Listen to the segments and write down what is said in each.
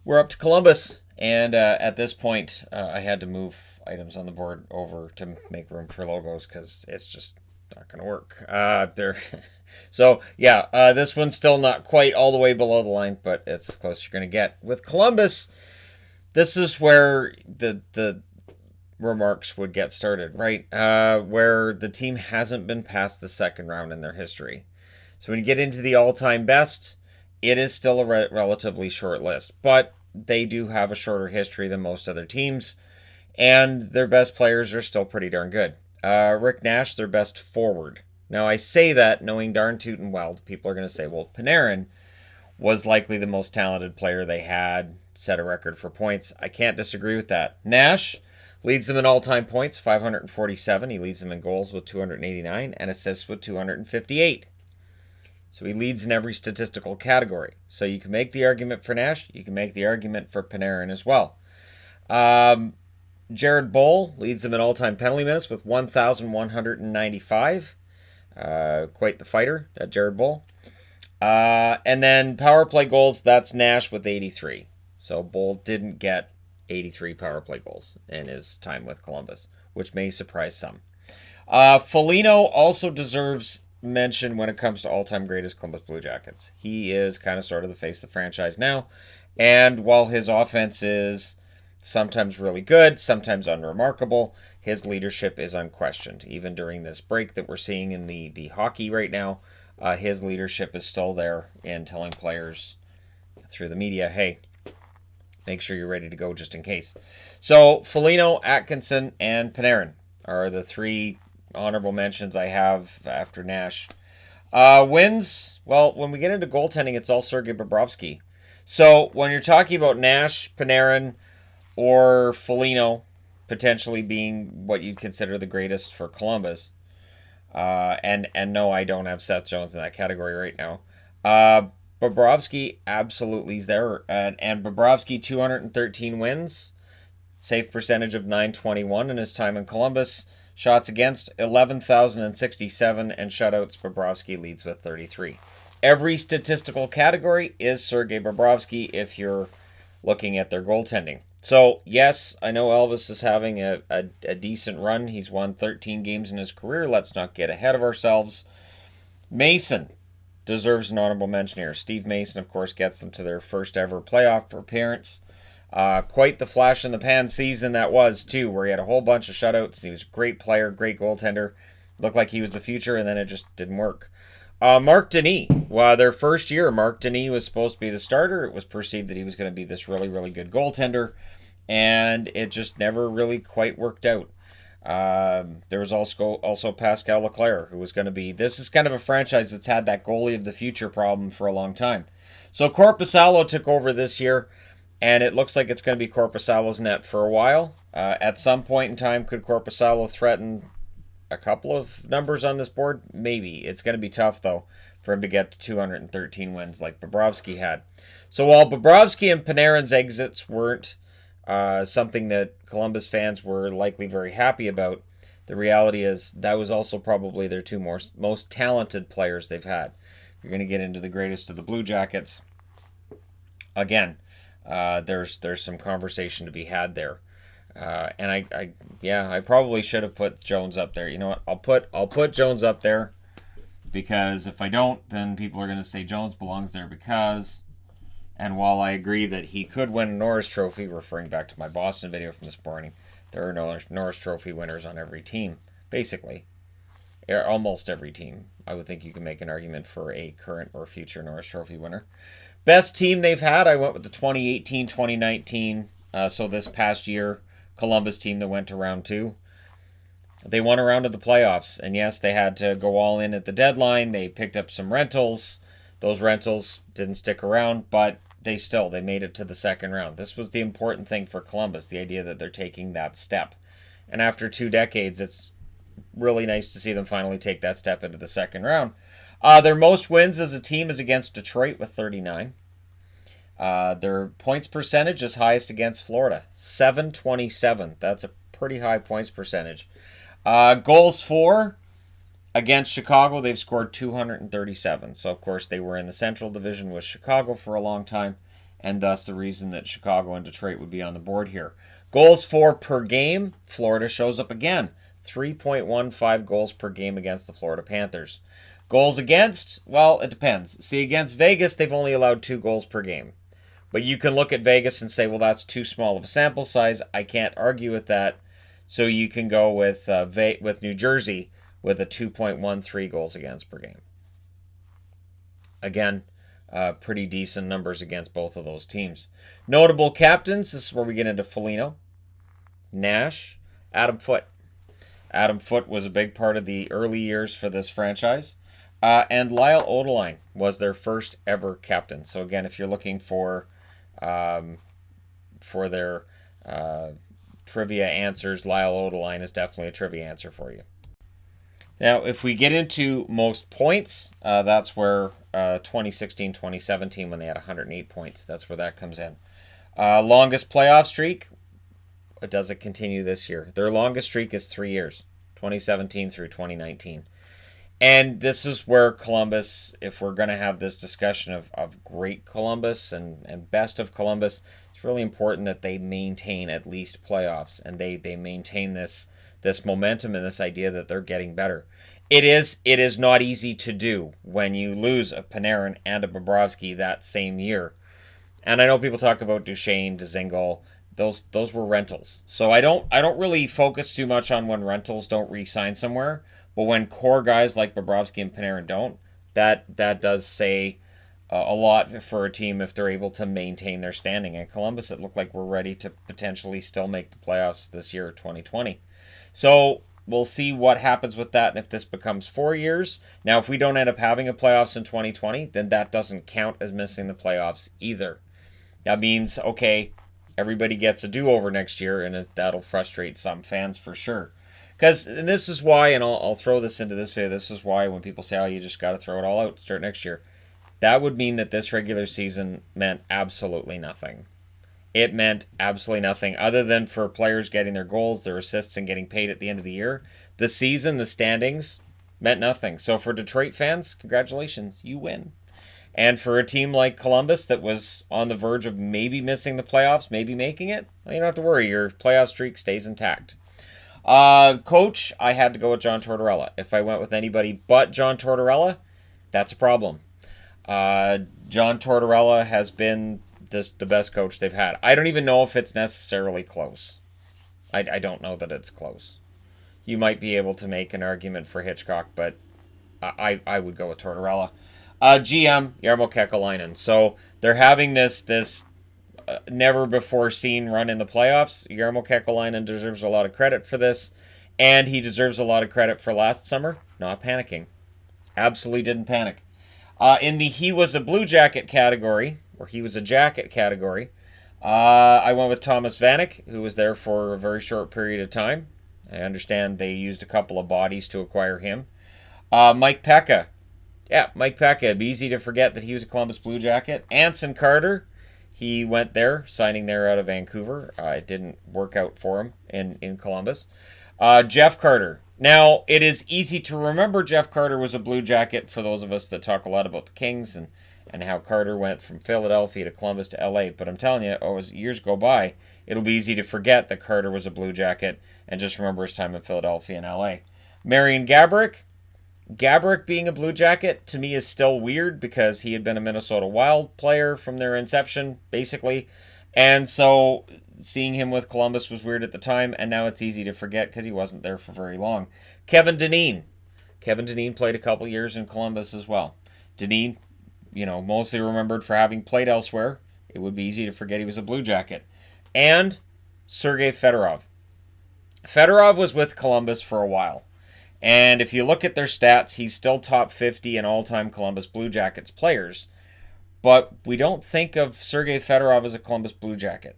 We're up to Columbus, and at this point, I had to move items on the board over to make room for logos because it's just not going to work. There, so yeah, this one's still not quite all the way below the line, but it's as close as you're going to get. With Columbus, this is where the remarks would get started, right? Where the team hasn't been past the second round in their history. So when you get into the all-time best, it is still a relatively short list, but they do have a shorter history than most other teams, and their best players are still pretty darn good. Rick Nash, their best forward. Now, I say that knowing darn tootin' well, people are going to say, well, Panarin was likely the most talented player they had, set a record for points. I can't disagree with that. Nash leads them in all-time points, 547. He leads them in goals with 289 and assists with 258. So he leads in every statistical category. So you can make the argument for Nash. You can make the argument for Panarin as well. Jared Boll leads them in all-time penalty minutes with 1,195. Quite the fighter, that Jared Boll. And then power play goals, that's Nash with 83. So Boll didn't get 83 power play goals in his time with Columbus, which may surprise some. Foligno also deserves mention when it comes to all-time greatest Columbus Blue Jackets. He is kind of sort of the face of the franchise now. And while his offense is sometimes really good, sometimes unremarkable, his leadership is unquestioned. Even during this break that we're seeing in the hockey right now, his leadership is still there in telling players through the media, hey, make sure you're ready to go just in case. So Foligno, Atkinson, and Panarin are the three honorable mentions I have after Nash. Wins, well, when we get into goaltending, it's all Sergei Bobrovsky. So when you're talking about Nash, Panarin, or Foligno potentially being what you'd consider the greatest for Columbus, and no, I don't have Seth Jones in that category right now. Bobrovsky absolutely is there, and Bobrovsky 213 wins, save percentage of 921 in his time in Columbus. Shots against 11,067, and shutouts Bobrovsky leads with 33. Every statistical category is Sergei Bobrovsky if you're looking at their goaltending. So, yes, I know Elvis is having a decent run. He's won 13 games in his career. Let's not get ahead of ourselves. Mason deserves an honorable mention here. Steve Mason, of course, gets them to their first ever playoff appearance. Quite the flash in the pan season that was, too, where he had a whole bunch of shutouts, and he was a great player, great goaltender. Looked like he was the future, and then it just didn't work. Mark Denis. Well, their first year, Mark Denis was supposed to be the starter. It was perceived that he was going to be this really, really good goaltender, and it just never really quite worked out. There was also Pascal Leclerc, who was going to be... This is kind of a franchise that's had that goalie of the future problem for a long time. So Korpisalo took over this year, and it looks like it's going to be Korpisalo's net for a while. At some point in time, could Korpisalo threaten a couple of numbers on this board? Maybe. It's going to be tough, though, for him to get to 213 wins like Bobrovsky had. So while Bobrovsky and Panarin's exits weren't something that Columbus fans were likely very happy about, the reality is that was also probably their two most talented players they've had. You're going to get into the greatest of the Blue Jackets. Again, there's some conversation to be had there. And I probably should have put Jones up there. You know what? I'll put Jones up there, because if I don't, then people are going to say Jones belongs there because. And while I agree that he could win a Norris Trophy, referring back to my Boston video from this morning, there are no Norris Trophy winners on every team, basically. Almost every team. I would think you can make an argument for a current or future Norris Trophy winner. Best team they've had, I went with the 2018-2019, so this past year, Columbus team that went to round 2. They won a round of the playoffs, and yes, they had to go all in at the deadline. They picked up some rentals. Those rentals didn't stick around, but they made it to the second round. This was the important thing for Columbus, the idea that they're taking that step. And after 2 decades, it's really nice to see them finally take that step into the second round. Their most wins as a team is against Detroit with 39. Their points percentage is highest against Florida, 727. That's a pretty high points percentage. Goals for against Chicago, they've scored 237. So, of course, they were in the Central Division with Chicago for a long time, and thus the reason that Chicago and Detroit would be on the board here. Goals for per game, Florida shows up again. 3.15 goals per game against the Florida Panthers. Goals against, well, it depends. See, against Vegas, they've only allowed 2 goals per game. But you can look at Vegas and say, well, that's too small of a sample size. I can't argue with that. So you can go with New Jersey with a 2.13 goals against per game. Again, pretty decent numbers against both of those teams. Notable captains, this is where we get into Foligno, Nash, Adam Foote. Adam Foote was a big part of the early years for this franchise. And Lyle Odeline was their first ever captain. So again, if you're looking for their trivia answers, Lyle Odeline is definitely a trivia answer for you. Now, if we get into most points, that's where 2016-2017, when they had 108 points, that's where that comes in. Longest playoff streak, does it continue this year? Their longest streak is 3 years, 2017 through 2019. And this is where Columbus, if we're going to have this discussion of great Columbus and best of Columbus, it's really important that they maintain at least playoffs, and they maintain this momentum and this idea that they're getting better. It is not easy to do when you lose a Panarin and a Bobrovsky that same year. And I know people talk about Duchesne, Dzingel, those were rentals. So I don't really focus too much on when rentals don't re-sign somewhere, but when core guys like Bobrovsky and Panarin don't, that does say a lot for a team if they're able to maintain their standing. And Columbus, it looked like we're ready to potentially still make the playoffs this year, 2020. So we'll see what happens with that and if this becomes 4 years. Now, if we don't end up having a playoffs in 2020, then that doesn't count as missing the playoffs either. That means, okay, everybody gets a do-over next year, and that'll frustrate some fans for sure. Because this is why, and I'll throw this into this video, this is why when people say, oh, you just got to throw it all out, start next year, that would mean that this regular season meant absolutely nothing. It meant absolutely nothing other than for players getting their goals, their assists, and getting paid at the end of the year. The season, the standings, meant nothing. So for Detroit fans, congratulations, you win. And for a team like Columbus that was on the verge of maybe missing the playoffs, maybe making it, well, you don't have to worry. Your playoff streak stays intact. Coach, I had to go with John Tortorella. If I went with anybody but John Tortorella, that's a problem. John Tortorella has been the best coach they've had. I don't even know if it's necessarily close. I don't know that it's close. You might be able to make an argument for Hitchcock, but I would go with Tortorella. GM, Jarmo Kekalainen. So they're having this never-before-seen run in the playoffs. Jarmo Kekalainen deserves a lot of credit for this, and he deserves a lot of credit for last summer not panicking. Absolutely didn't panic. In the he was a Blue Jacket category, or he was a Jacket category, I went with Thomas Vanek, who was there for a very short period of time. I understand they used a couple of bodies to acquire him. Mike Pekka. Yeah, Mike Pekka. It'd be easy to forget that he was a Columbus Blue Jacket. Anson Carter. He went there, signing there out of Vancouver. It didn't work out for him in Columbus. Jeff Carter. Now, it is easy to remember Jeff Carter was a Blue Jacket for those of us that talk a lot about the Kings and how Carter went from Philadelphia to Columbus to LA. But I'm telling you, as years go by, it'll be easy to forget that Carter was a Blue Jacket and just remember his time in Philadelphia and LA. Marian Gaborik. Gaborik being a Blue Jacket, to me, is still weird because he had been a Minnesota Wild player from their inception, basically. And so seeing him with Columbus was weird at the time, and now it's easy to forget because he wasn't there for very long. Kevin Dineen. Kevin Dineen played a couple years in Columbus as well. Dineen, mostly remembered for having played elsewhere. It would be easy to forget he was a Blue Jacket. And Sergei Fedorov. Fedorov was with Columbus for a while. And if you look at their stats, he's still top 50 in all-time Columbus Blue Jackets players. But we don't think of Sergei Fedorov as a Columbus Blue Jacket.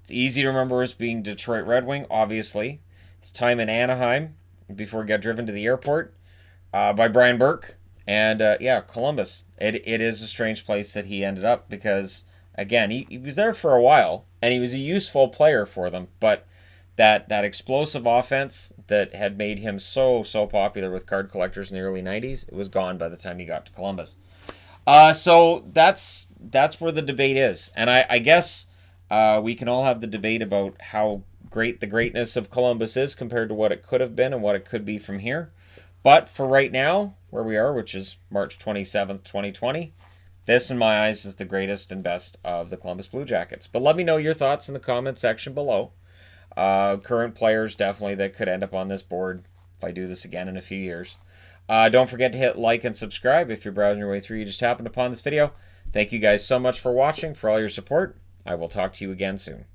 It's easy to remember as being Detroit Red Wing, obviously. His time in Anaheim before he got driven to the airport by Brian Burke. And, Columbus. It is a strange place that he ended up because, again, he was there for a while, and he was a useful player for them, but that explosive offense that had made him so popular with card collectors in the early 90s, it was gone by the time he got to Columbus. So that's that's where the debate is. And I guess we can all have the debate about how great the greatness of Columbus is compared to what it could have been and what it could be from here. But for right now, where we are, which is March 27th, 2020, this, in my eyes, is the greatest and best of the Columbus Blue Jackets. But let me know your thoughts in the comment section below. Current players, definitely, that could end up on this board if I do this again in a few years. Don't forget to hit like and subscribe if you're browsing your way through. You just happened upon this video. Thank you guys so much for watching, for all your support. I will talk to you again soon.